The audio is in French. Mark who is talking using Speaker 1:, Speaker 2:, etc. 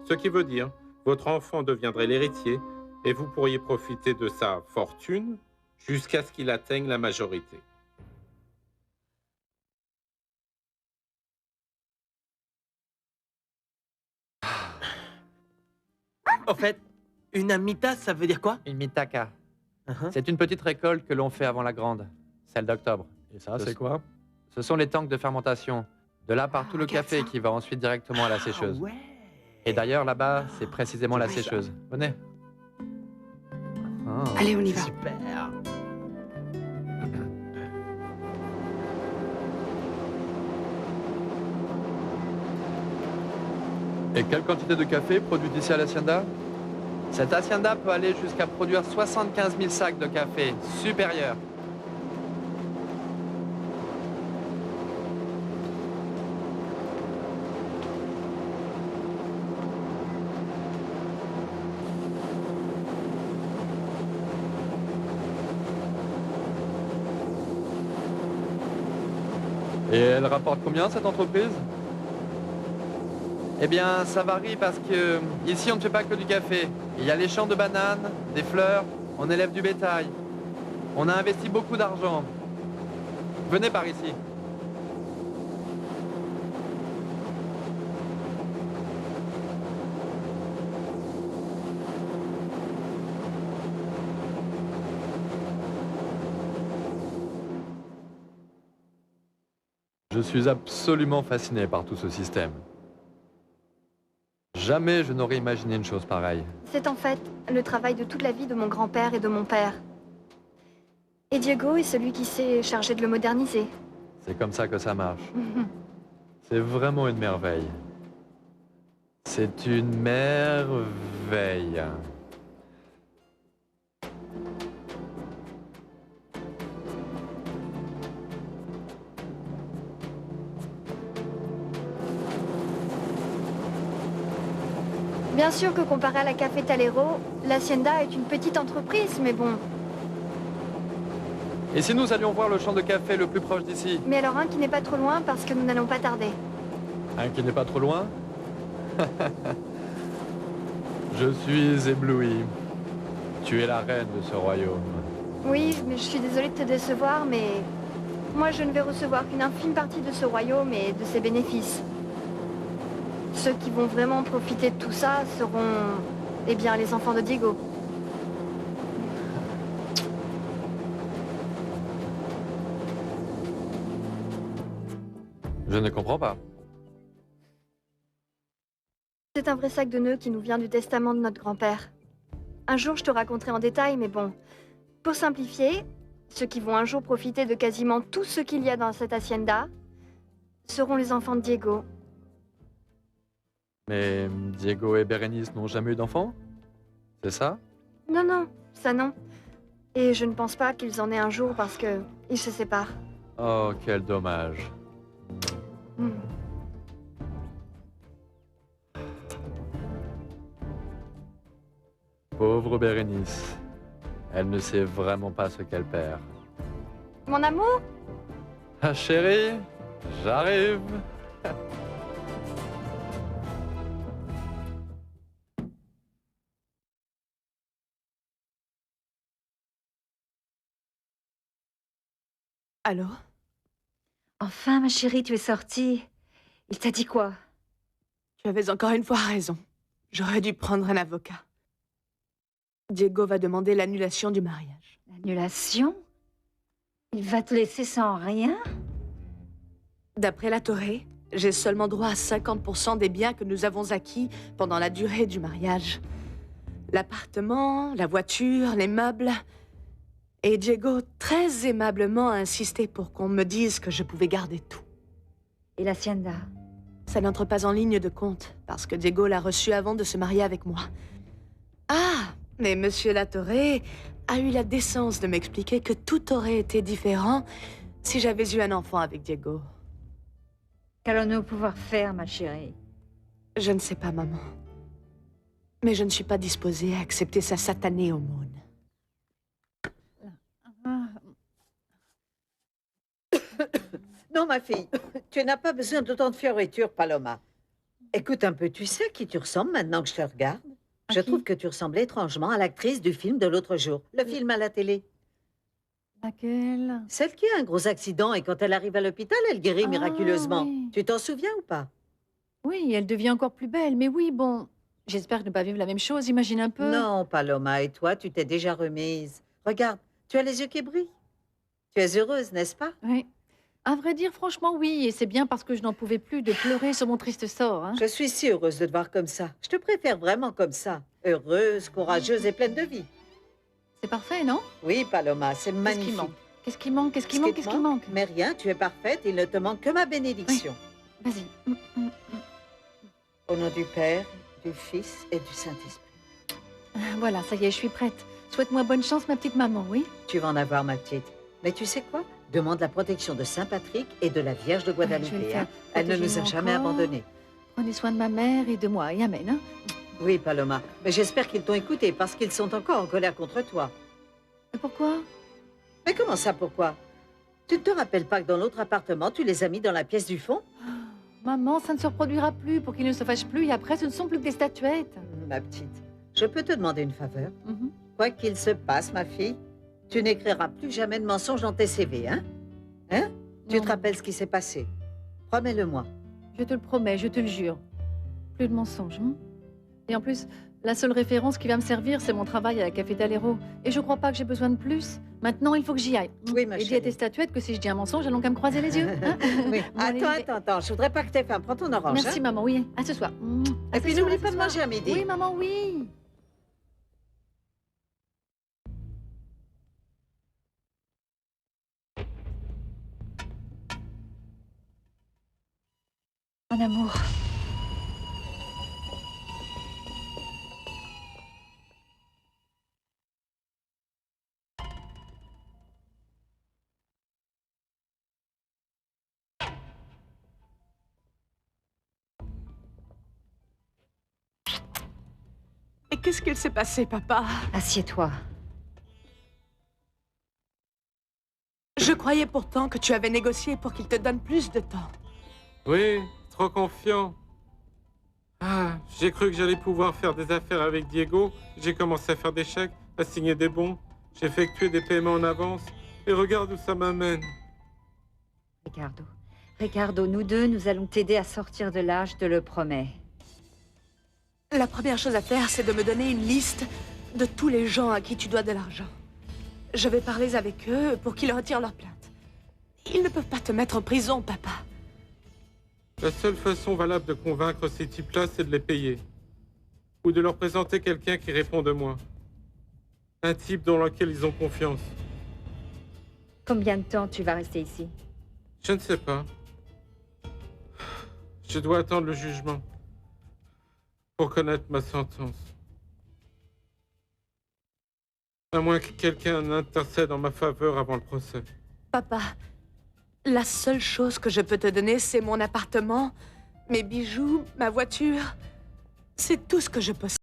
Speaker 1: Ce qui veut dire, votre enfant deviendrait l'héritier et vous pourriez profiter de sa fortune jusqu'à ce qu'il atteigne la majorité.
Speaker 2: Au fait, une amita, ça veut dire quoi?
Speaker 3: Une mitaka.
Speaker 2: Uhum.
Speaker 3: C'est une petite récolte que l'on fait avant la grande, celle d'octobre.
Speaker 4: Et ça,
Speaker 3: Ce-
Speaker 4: c'est quoi?
Speaker 3: Ce sont les tanks de fermentation. De là part tout le
Speaker 2: regarde
Speaker 3: café
Speaker 2: ça.
Speaker 3: qui va ensuite directement à la sécheuse.
Speaker 2: Ouais.
Speaker 3: Et d'ailleurs, là-bas, c'est précisément la
Speaker 2: c'est ça.
Speaker 3: sécheuse. Venez. Ah.
Speaker 5: Allez, on y va.
Speaker 2: Super.
Speaker 3: Et quelle quantité de café produite ici à l'hacienda? Cette hacienda peut aller jusqu'à produire 75 000 sacs de café supérieur. Et elle rapporte combien cette entreprise? Eh bien, ça varie parce que ici, on ne fait pas que du café. Il y a les champs de bananes, des fleurs, on élève du bétail. On a investi beaucoup d'argent. Venez par ici. Je suis absolument fasciné par tout ce système. Jamais je n'aurais imaginé une chose pareille.
Speaker 6: C'est en fait le travail de toute la vie de mon grand-père et de mon père. Et Diego est celui qui s'est chargé de le moderniser.
Speaker 3: C'est comme ça que ça marche. C'est vraiment une merveille. C'est une merveille.
Speaker 6: Bien sûr que comparé à la Cafetalero, l'Hacienda est une petite entreprise, mais bon.
Speaker 3: Et si nous allions voir le champ de café le plus proche d'ici?
Speaker 6: Mais alors un qui n'est pas trop loin parce que nous n'allons pas tarder.
Speaker 3: Un qui n'est pas trop loin? Je suis ébloui. Tu es la reine de ce royaume.
Speaker 6: Oui, mais je suis désolée de te décevoir, mais moi je ne vais recevoir qu'une infime partie de ce royaume et de ses bénéfices. Ceux qui vont vraiment profiter de tout ça seront, eh bien, les enfants de Diego.
Speaker 3: Je ne comprends pas.
Speaker 6: C'est un vrai sac de nœuds qui nous vient du testament de notre grand-père. Un jour, je te raconterai en détail, mais bon. Pour simplifier, ceux qui vont un jour profiter de quasiment tout ce qu'il y a dans cette hacienda seront les enfants de Diego.
Speaker 3: Mais Diego et Bérénice n'ont jamais eu d'enfant? C'est ça?
Speaker 6: Non, non, ça non. Et je ne pense pas qu'ils en aient un jour parce que ils se séparent.
Speaker 3: Oh, quel dommage.
Speaker 6: Hmm.
Speaker 3: Pauvre Bérénice. Elle ne sait vraiment pas ce qu'elle perd.
Speaker 6: Mon amour?
Speaker 3: Ah chérie, j'arrive.
Speaker 5: Allô?
Speaker 7: Enfin, ma chérie, tu es sortie. Il t'a dit quoi?
Speaker 5: Tu avais encore une fois raison. J'aurais dû prendre un avocat. Diego va demander l'annulation du mariage.
Speaker 7: L'annulation? Il va te laisser sans rien?
Speaker 5: D'après la Toré, j'ai seulement droit à 50% des biens que nous avons acquis pendant la durée du mariage. L'appartement, la voiture, les meubles. Et Diego, très aimablement, a insisté pour qu'on me dise que je pouvais garder tout.
Speaker 7: Et l'hacienda?
Speaker 5: Ça n'entre pas en ligne de compte, parce que Diego l'a reçu avant de se marier avec moi. Ah, mais Monsieur Latorre a eu la décence de m'expliquer que tout aurait été différent si j'avais eu un enfant avec Diego.
Speaker 7: Qu'allons-nous pouvoir faire, ma chérie?
Speaker 5: Je ne sais pas, maman. Mais je ne suis pas disposée à accepter sa satanée aumône.
Speaker 8: Non, ma fille, tu n'as pas besoin d'autant de fioritures, Paloma.
Speaker 4: Écoute un peu, tu sais à qui tu ressembles maintenant que je te regarde?
Speaker 7: À
Speaker 4: Je
Speaker 7: qui?
Speaker 4: trouve que tu ressembles étrangement à l'actrice du film de l'autre jour. Le film à la télé.
Speaker 7: Laquelle?
Speaker 4: Celle qui a un gros accident et quand elle arrive à l'hôpital, elle guérit
Speaker 7: Ah,
Speaker 4: miraculeusement.
Speaker 7: oui.
Speaker 4: Tu t'en souviens ou pas?
Speaker 7: Oui, elle devient encore plus belle. Mais oui, bon, j'espère ne pas vivre la même chose, imagine un peu.
Speaker 4: Non, Paloma, et toi, tu t'es déjà remise. Regarde, tu as les yeux qui brillent. Tu es heureuse, n'est-ce pas?
Speaker 7: Oui. À vrai dire, franchement, oui. Et c'est bien parce que je n'en pouvais plus de pleurer sur mon triste sort. Hein.
Speaker 4: Je suis si heureuse de te voir comme ça. Je te préfère vraiment comme ça. Heureuse, courageuse et pleine de vie.
Speaker 7: C'est parfait, non?
Speaker 4: Oui, Paloma, c'est
Speaker 7: Qu'est-ce qui
Speaker 4: magnifique.
Speaker 7: manque? Qu'est-ce qui manque? Qu'est-ce qui
Speaker 4: Ce
Speaker 7: manque?
Speaker 4: te
Speaker 7: Qu'est-ce qui manque?
Speaker 4: Mais rien, tu es parfaite, il ne te manque que ma bénédiction.
Speaker 7: Vas-y.
Speaker 4: Au nom du Père, du Fils et du Saint-Esprit.
Speaker 7: Voilà, ça y est, je suis prête. Souhaite-moi bonne chance, ma petite maman, oui?
Speaker 4: Tu vas en avoir, ma petite. Mais tu sais quoi? Demande la protection de Saint Patrick et de la Vierge de Guadalupe.
Speaker 7: je vais le faire.
Speaker 4: Hein. Elle ne nous a
Speaker 7: Protégez-moi
Speaker 4: jamais
Speaker 7: encore.
Speaker 4: abandonnés.
Speaker 7: Prenez soin de ma mère et de moi, et amen. Hein?
Speaker 4: Oui, Paloma. Mais j'espère qu'ils t'ont écouté parce qu'ils sont encore en colère contre toi.
Speaker 7: Et pourquoi?
Speaker 4: Mais comment ça, pourquoi? Tu ne te rappelles pas que dans l'autre appartement, tu les as mis dans la pièce du fond?
Speaker 7: Maman, ça ne se reproduira plus pour qu'ils ne se fâchent plus et après, ce ne sont plus que des statuettes.
Speaker 4: Ma petite, je peux te demander une faveur?
Speaker 7: Mhm.
Speaker 4: Quoi qu'il se passe, ma fille, tu n'écriras plus jamais de mensonges dans tes CV, hein? Hein? Tu
Speaker 7: Non,
Speaker 4: te rappelles ce qui s'est passé? Promets-le-moi.
Speaker 7: Je te le promets, je te le jure. Plus de mensonges. Hein? Et en plus, la seule référence qui va me servir, c'est mon travail à la Café Talero. Et je crois pas que j'ai besoin de plus. Maintenant, il faut que j'y aille.
Speaker 4: Oui, ma
Speaker 7: Et dis à
Speaker 4: chérie.
Speaker 7: tes statuettes que si je dis un mensonge, elles n'ont qu'à me croiser les yeux. Hein?
Speaker 4: Oui.
Speaker 7: Bon, allez,
Speaker 4: Attends. Je voudrais pas que t'aies faim. Prends ton orange.
Speaker 7: Merci,
Speaker 4: hein.
Speaker 7: maman, oui. À ce soir. À
Speaker 4: Et
Speaker 7: ce
Speaker 4: puis
Speaker 7: soir,
Speaker 4: n'oublie
Speaker 7: à ce
Speaker 4: pas de
Speaker 7: soir.
Speaker 4: manger à midi.
Speaker 7: Oui, maman, oui. Mon amour.
Speaker 5: Et qu'est-ce qu'il s'est passé, papa?
Speaker 7: Assieds-toi.
Speaker 5: Je croyais pourtant que tu avais négocié pour qu'il te donne plus de temps.
Speaker 1: Oui, trop confiant. Ah, j'ai cru que j'allais pouvoir faire des affaires avec Diego. J'ai commencé à faire des chèques, à signer des bons. J'ai effectué des paiements en avance. Et regarde où ça m'amène.
Speaker 7: Ricardo, nous deux, nous allons t'aider à sortir de là, je te le promets.
Speaker 5: La première chose à faire, c'est de me donner une liste de tous les gens à qui tu dois de l'argent. Je vais parler avec eux pour qu'ils retirent leur plainte. Ils ne peuvent pas te mettre en prison, papa.
Speaker 1: La seule façon valable de convaincre ces types-là, c'est de les payer. Ou de leur présenter quelqu'un qui répond de moi. Un type dans lequel ils ont confiance.
Speaker 7: Combien de temps tu vas rester ici?
Speaker 1: Je ne sais pas. Je dois attendre le jugement pour connaître ma sentence. À moins que quelqu'un intercède en ma faveur avant le procès.
Speaker 5: Papa, la seule chose que je peux te donner, c'est mon appartement, mes bijoux, ma voiture. C'est tout ce que je possède.